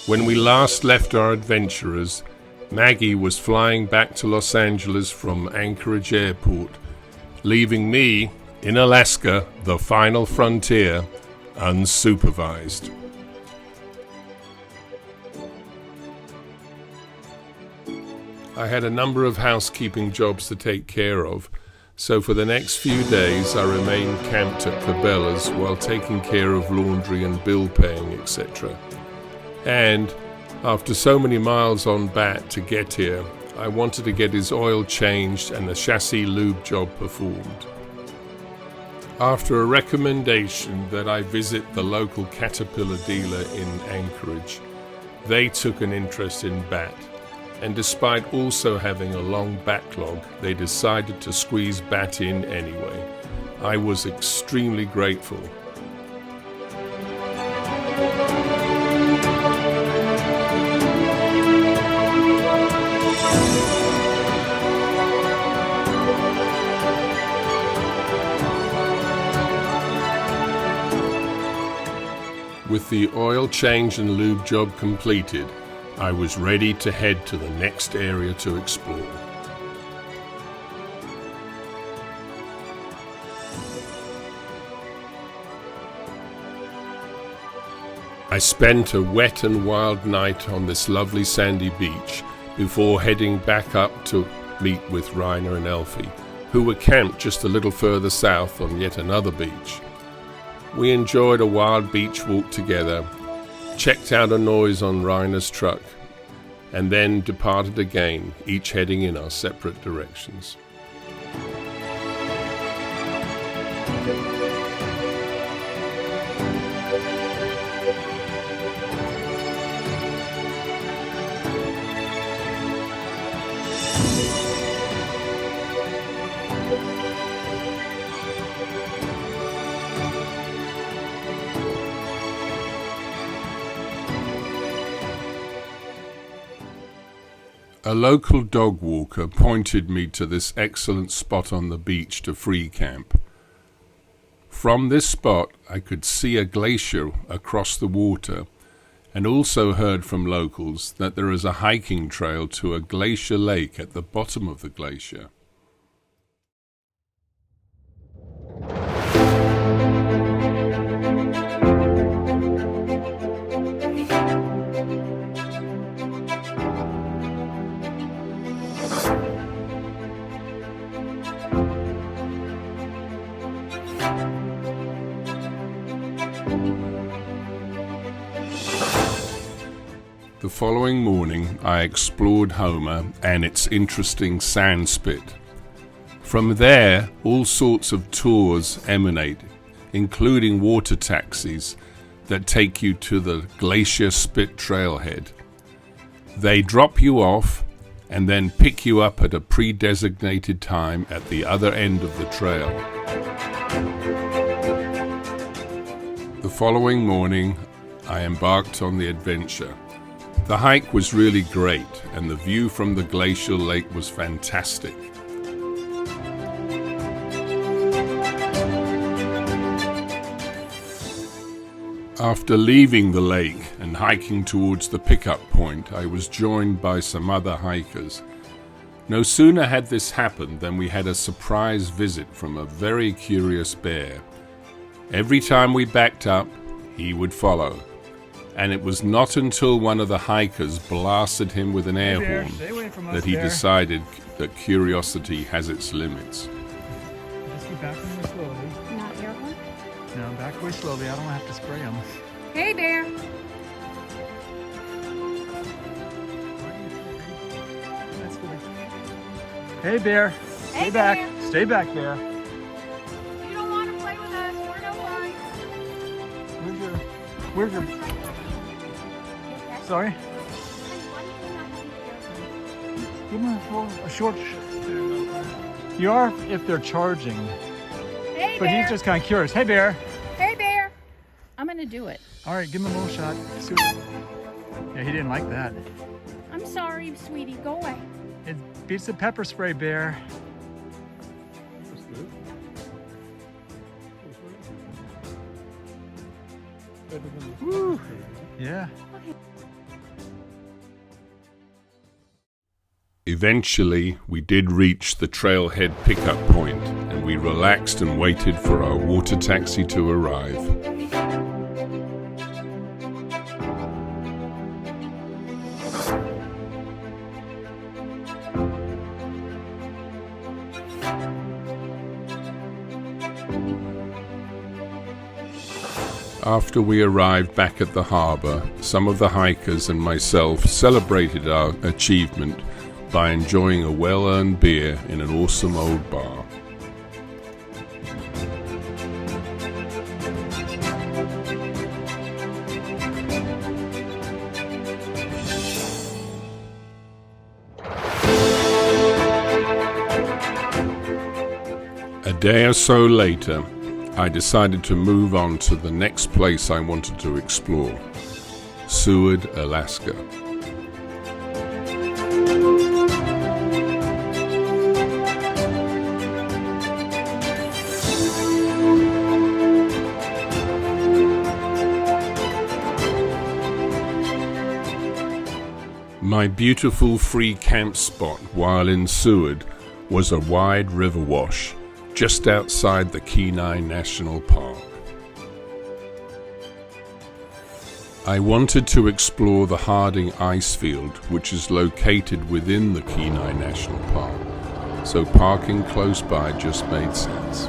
When we last left our adventurers, Maggie was flying back to Los Angeles from Anchorage Airport, leaving me, in Alaska, the final frontier, unsupervised. I had a number of housekeeping jobs to take care of, so for the next few days I remained camped at Cabela's while taking care of laundry and bill paying, etc. And after so many miles on bat to get here, I wanted to get his oil changed and the chassis lube job performed. After a recommendation that I visit the local Caterpillar dealer in Anchorage, they took an interest in bat, and despite also having a long backlog, they decided to squeeze bat in anyway. I was extremely grateful. With the oil change and lube job completed, I was ready to head to the next area to explore. I spent a wet and wild night on this lovely sandy beach before heading back up to meet with Rainer and Elfie, who were camped just a little further south on yet another beach. We enjoyed a wild beach walk together, checked out a noise on Rainer's truck, and then departed again, each heading in our separate directions. A local dog walker pointed me to this excellent spot on the beach to free camp. From this spot I could see a glacier across the water, and also heard from locals that there is a hiking trail to a glacier lake at the bottom of the glacier. The following morning, I explored Homer and its interesting sand spit. From there, all sorts of tours emanate, including water taxis that take you to the Glacier Spit trailhead. They drop you off and then pick you up at a pre-designated time at the other end of the trail. The following morning, I embarked on the adventure. The hike was really great, and the view from the glacial lake was fantastic. After leaving the lake and hiking towards the pickup point, I was joined by some other hikers. No sooner had this happened than we had a surprise visit from a very curious bear. Every time we backed up, he would follow. And it was not until one of the hikers blasted him with an air horn that he decided that curiosity has its limits. Just keep backing away slowly. Not air horn? No, back away slowly. I don't have to spray him. Hey, bear. That's good. Hey, bear. Stay Hey, back. bear. Stay back, bear. You don't want to play with us. We're no fun. Where's your... Sorry? Give them a short... You are if they're charging. Hey, But bear. he's just kind of curious. Hey, bear. Hey, bear. I'm going to do it. All right, give him a little shot. Yeah, he didn't like that. I'm sorry, sweetie. Go away. It beats the pepper spray, bear. better than the Woo. Yeah. Eventually, we did reach the trailhead pickup point, and we relaxed and waited for our water taxi to arrive. After we arrived back at the harbour, some of the hikers and myself celebrated our achievement by enjoying a well-earned beer in an awesome old bar. A day or so later, I decided to move on to the next place I wanted to explore, Seward, Alaska. My beautiful free camp spot while in Seward was a wide river wash just outside the Kenai National Park. I wanted to explore the Harding ice field, which is located within the Kenai National Park, so parking close by just made sense.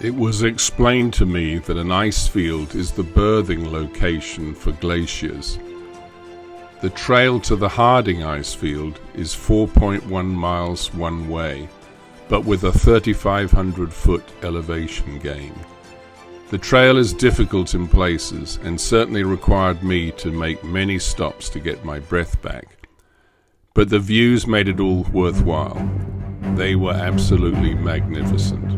It was explained to me that an ice field is the birthing location for glaciers. The trail to the Harding ice field is 4.1 miles one way, but with a 3,500-foot elevation gain. The trail is difficult in places and certainly required me to make many stops to get my breath back. But the views made it all worthwhile. They were absolutely magnificent.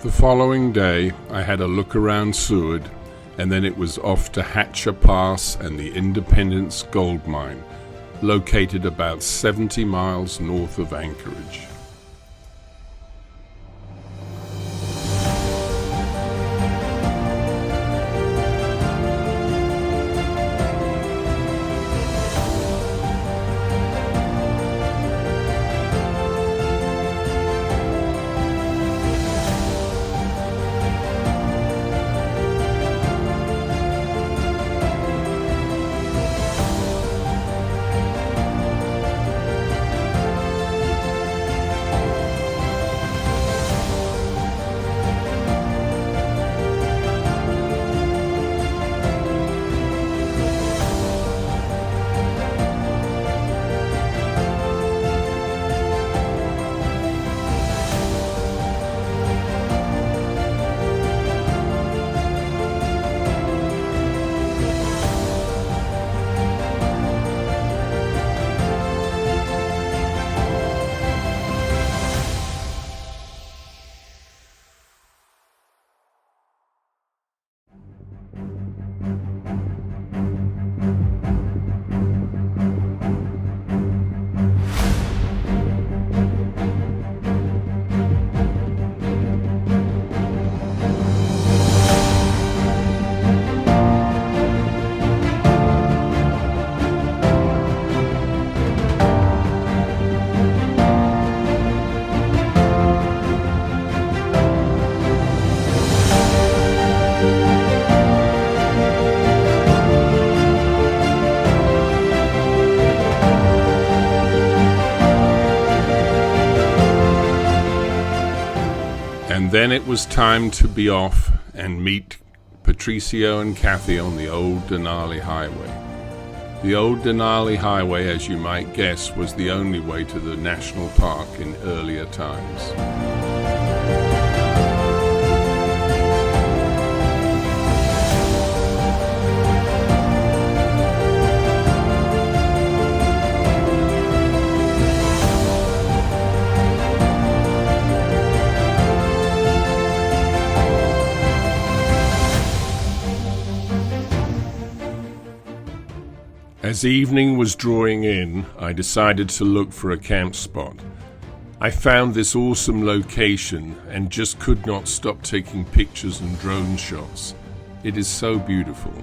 The following day, I had a look around Seward, and then it was off to Hatcher Pass and the Independence Gold Mine, located about 70 miles north of Anchorage. And then it was time to be off and meet Patricio and Kathy on the old Denali Highway. The old Denali Highway, as you might guess, was the only way to the national park in earlier times. As evening was drawing in, I decided to look for a camp spot. I found this awesome location and just could not stop taking pictures and drone shots. It is so beautiful.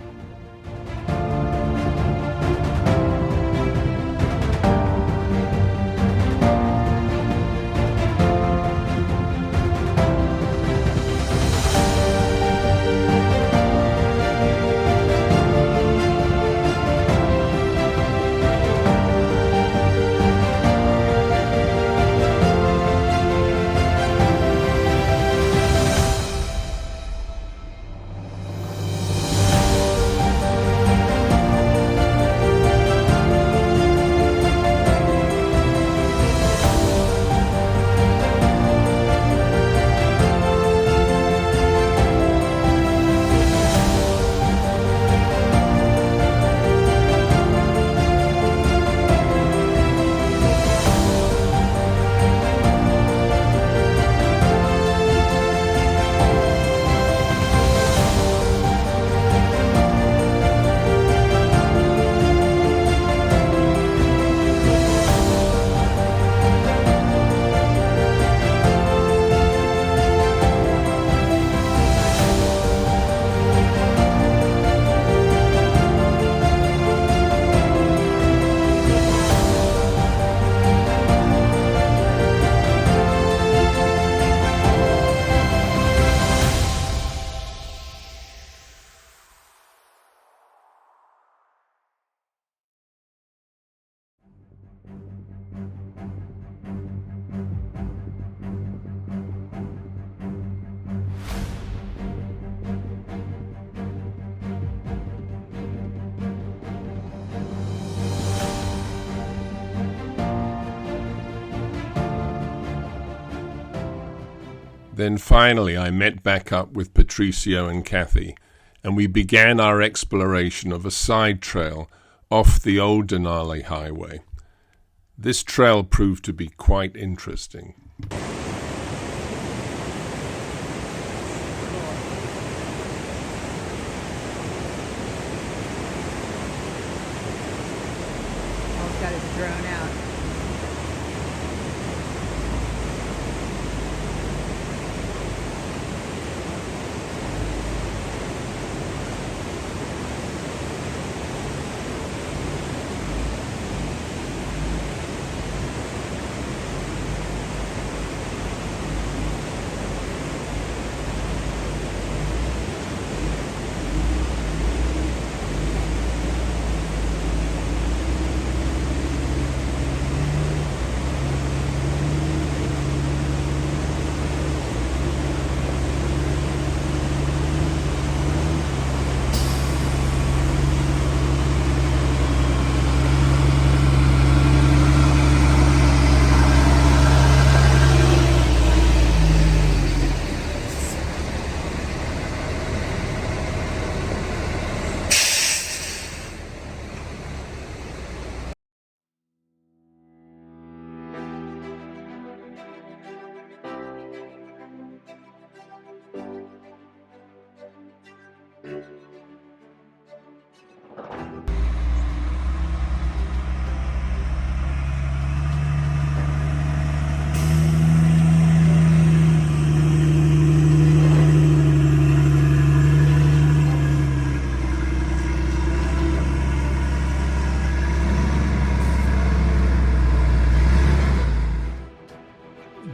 Then finally I met back up with Patricio and Kathy, and we began our exploration of a side trail off the old Denali Highway. This trail proved to be quite interesting. Paul's got his drone out.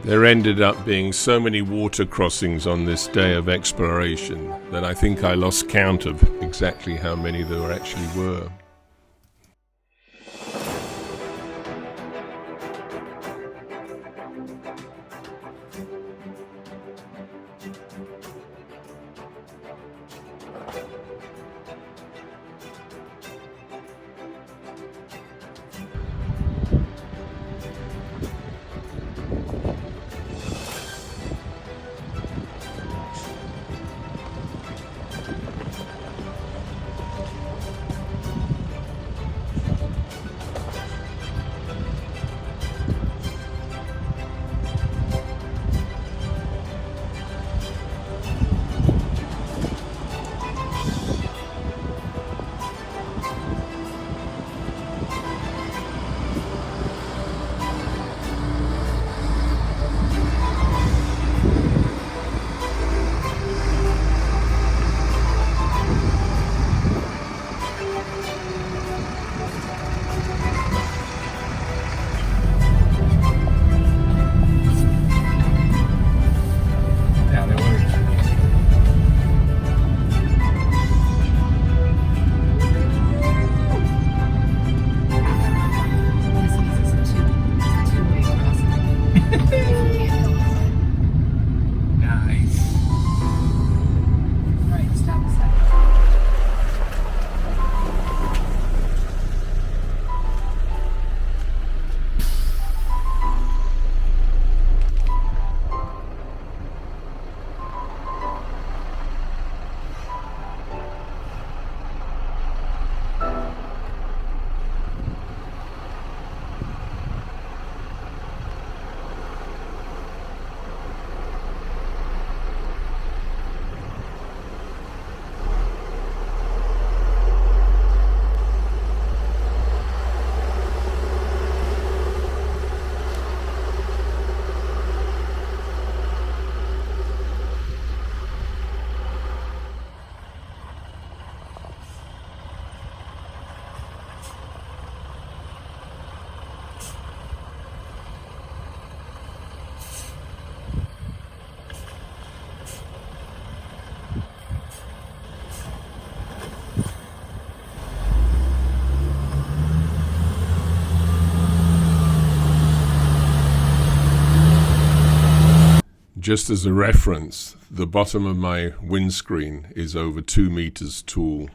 There ended up being so many water crossings on this day of exploration that I think I lost count of exactly how many there actually were. Just as a reference, the bottom of my windscreen is over 2 meters tall.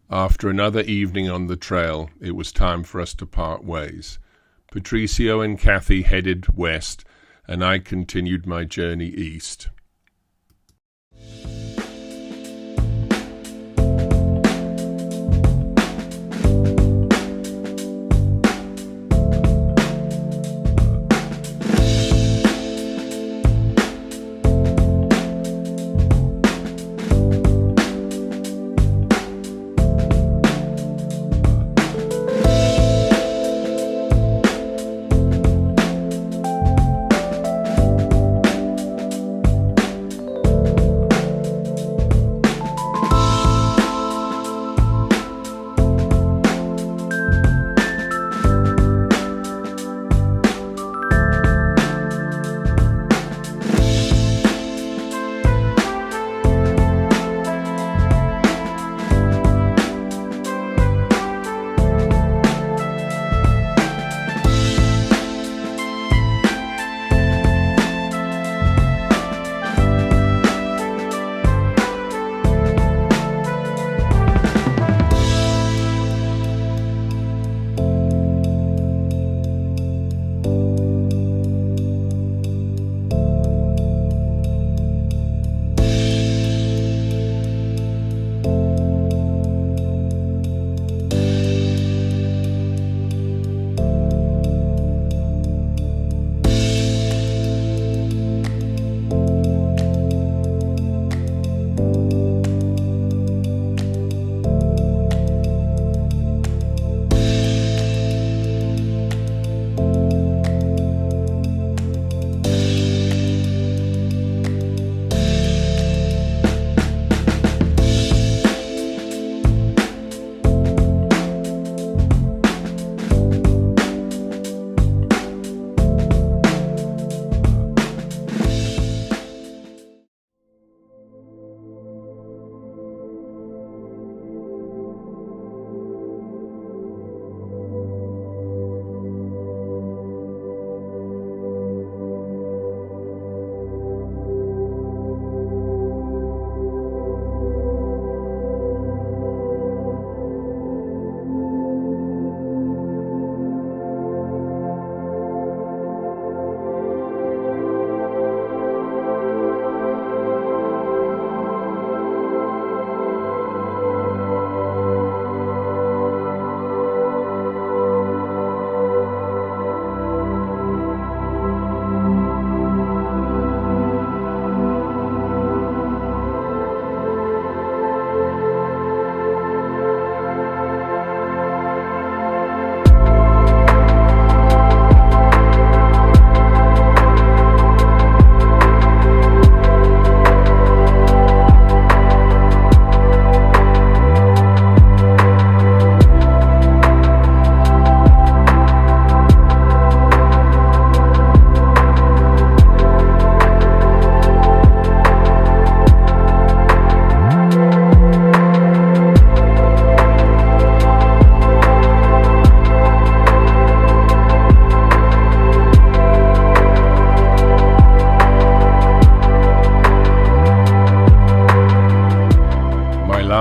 After another evening on the trail, it was time for us to part ways. Patricio and Kathy headed west, and I continued my journey east.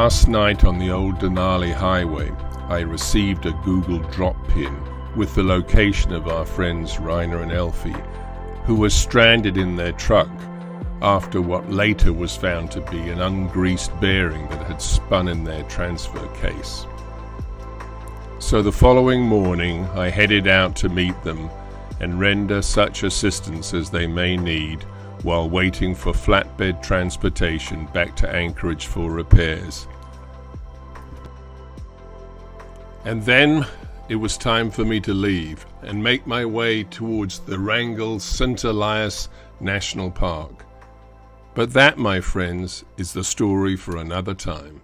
Last night on the old Denali Highway, I received a Google drop pin with the location of our friends Rainer and Elfie, who were stranded in their truck after what later was found to be an ungreased bearing that had spun in their transfer case. So the following morning I headed out to meet them and render such assistance as they may need while waiting for flatbed transportation back to Anchorage for repairs. And then it was time for me to leave and make my way towards the Wrangell St. Elias National Park. But that, my friends, is the story for another time.